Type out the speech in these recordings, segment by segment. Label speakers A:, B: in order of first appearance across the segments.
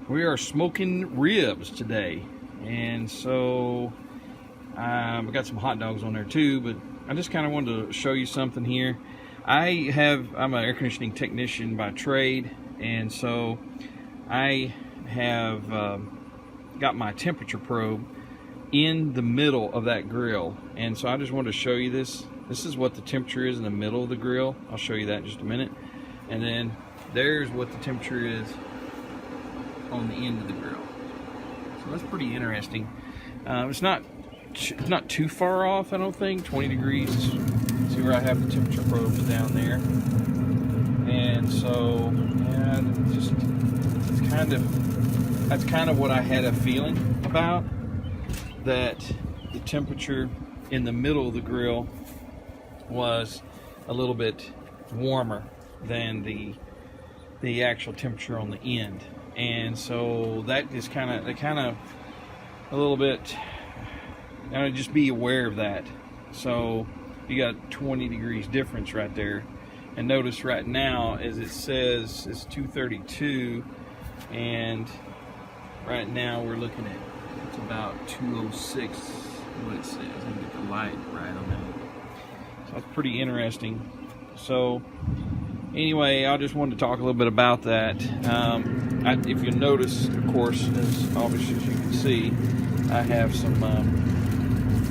A: We are smoking ribs today, and so we got some hot dogs on there too, but I just kind of wanted to show you something here. I'm an air conditioning technician by trade, and so I have got my temperature probe in the middle of that grill, and so I just wanted to show you this. This is what the temperature is in the middle of the grill. I'll show you that in just a minute. And then there's what the temperature is on the end of the grill. So that's pretty interesting. It's not too far off, I don't think. 20 degrees. See where I have the temperature probes down there. And so, yeah, that's kind of what I had a feeling about, that the temperature in the middle of the grill was a little bit warmer than the actual temperature on the end. And so that is kind of a little bit, just be aware of that. So you got 20 degrees difference right there. And notice right now, as it says, it's 232, and right now we're looking at, it's about 206, what it says. Let me get the light right on that. So that's pretty interesting. So anyway, I just wanted to talk a little bit about that. If you notice, of course, as obviously as you can see, I have some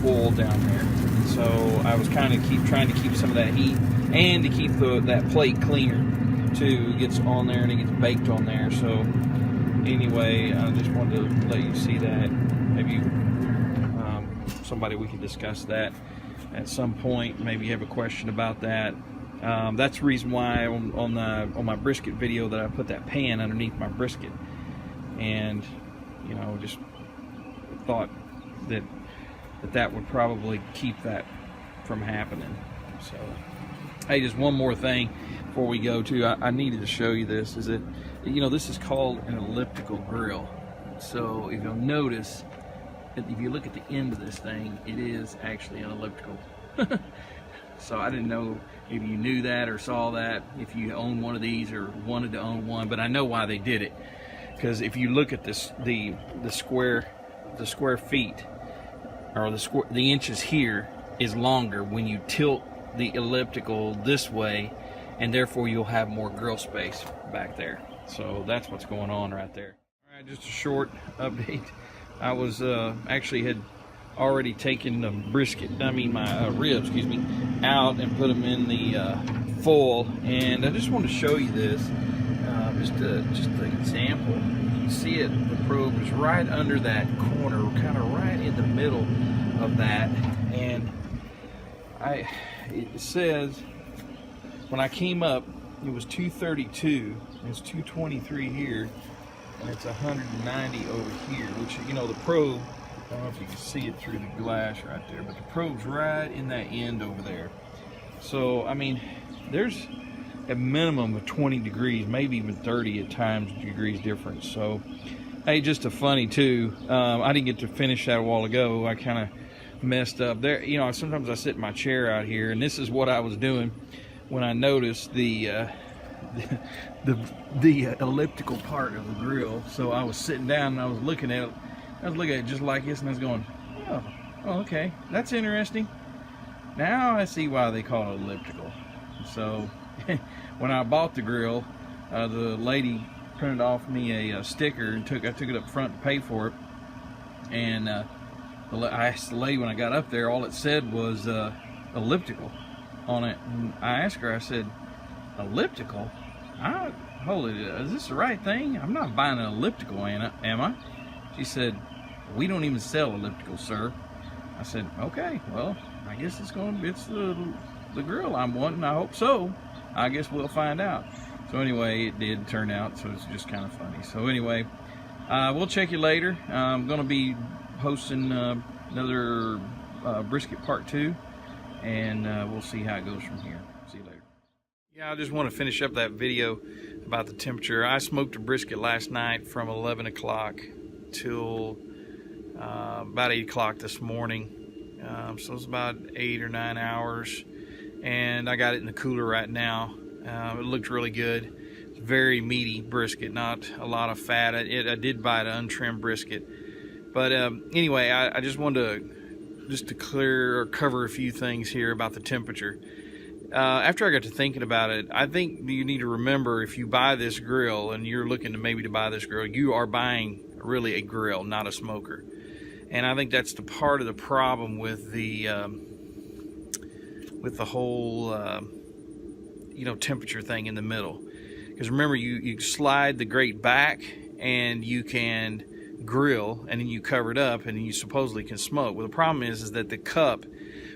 A: foil down there. So I was kind of trying to keep some of that heat, and to keep that plate cleaner too. It gets on there and it gets baked on there. So anyway, I just wanted to let you see that. Maybe somebody, we can discuss that at some point. Maybe you have a question about that. That's the reason why on my brisket video that I put that pan underneath my brisket, and just thought that would probably keep that from happening. So hey, just one more thing before we go to, I needed to show you this, is that this is called an elliptical grill. So if you'll notice, if you look at the end of this thing, it is actually an elliptical. So I didn't know if you knew that or saw that, if you own one of these or wanted to own one, but I know why they did it. Because if you look at this, the square feet, or the inches here is longer when you tilt the elliptical this way, and therefore you'll have more grill space back there. So that's what's going on right there. All right, just a short update. I was actually had already taken the my ribs, out and put them in the foil, and I just want to show you this, just an example. You can see it, the probe is right under that corner, kind of right in the middle of that, and it says when I came up it was 232, and it's 223 here, and it's 190 over here, which the probe, I don't know if you can see it through the glass right there, but the probe's right in that end over there. So, I mean, there's a minimum of 20 degrees, maybe even 30 at times degrees difference. So, hey, just a funny too. I didn't get to finish that a while ago. I kind of messed up there. Sometimes I sit in my chair out here, and this is what I was doing when I noticed the elliptical part of the grill. So I was sitting down and I was looking at it. I was looking at it just like this, and I was going, oh, okay, that's interesting. Now I see why they call it elliptical. So when I bought the grill, the lady printed off me a sticker, and I took it up front to pay for it. And I asked the lady when I got up there, all it said was elliptical on it. And I asked her, I said, elliptical? Hold it, is this the right thing? I'm not buying an elliptical, am I? She said, we don't even sell ellipticals, sir. I said, okay, well, I guess it's the grill I'm wanting. I hope so. I guess we'll find out. So anyway, it did turn out, so it's just kind of funny. So anyway, we'll check you later. I'm going to be posting another brisket part 2, and we'll see how it goes from here. See you later. Yeah, I just want to finish up that video about the temperature. I smoked a brisket last night from 11 o'clock till about 8 o'clock this morning. So it's about 8 or 9 hours, and I got it in the cooler right now. It looked really good. It's very meaty brisket, not a lot of fat. I did buy an untrimmed brisket, but anyway, I just wanted to clear or cover a few things here about the temperature. After I got to thinking about it, I think you need to remember, if you buy this grill and you're looking to maybe to buy this grill, you are buying really a grill, not a smoker. And I think that's the part of the problem with the whole temperature thing in the middle. Because remember, you slide the grate back and you can grill, and then you cover it up and you supposedly can smoke. Well, the problem is that the cup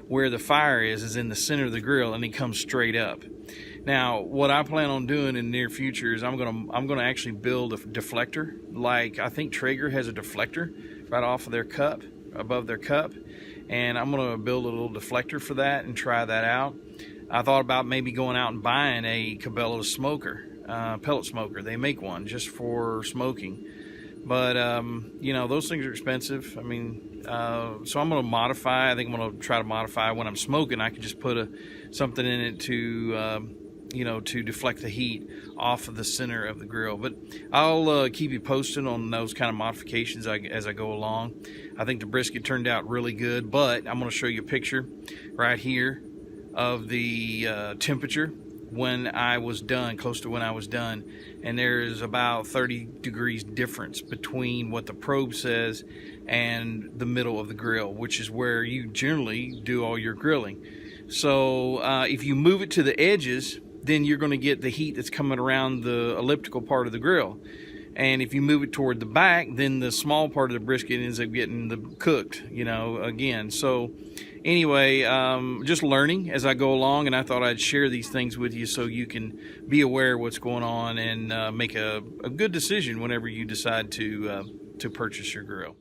A: where the fire is in the center of the grill, and it comes straight up. Now, what I plan on doing in the near future is I'm gonna actually build a deflector. Like, I think Traeger has a deflector right off of their cup, above their cup, and I'm gonna build a little deflector for that and try that out. I thought about maybe going out and buying a Cabela smoker, pellet smoker. They make one just for smoking, but those things are expensive. I mean, so I'm going to modify. I think I'm going to try to modify when I'm smoking. I can just put something in it to deflect the heat off of the center of the grill. But I'll keep you posted on those kind of modifications as I go along. I think the brisket turned out really good, but I'm going to show you a picture right here of the temperature when I was done, close to when I was done, and there's about 30 degrees difference between what the probe says and the middle of the grill, which is where you generally do all your grilling. So if you move it to the edges, then you're going to get the heat that's coming around the elliptical part of the grill. And if you move it toward the back, then the small part of the brisket ends up getting cooked, again. So anyway, just learning as I go along, and I thought I'd share these things with you so you can be aware of what's going on and make a good decision whenever you decide to purchase your grill.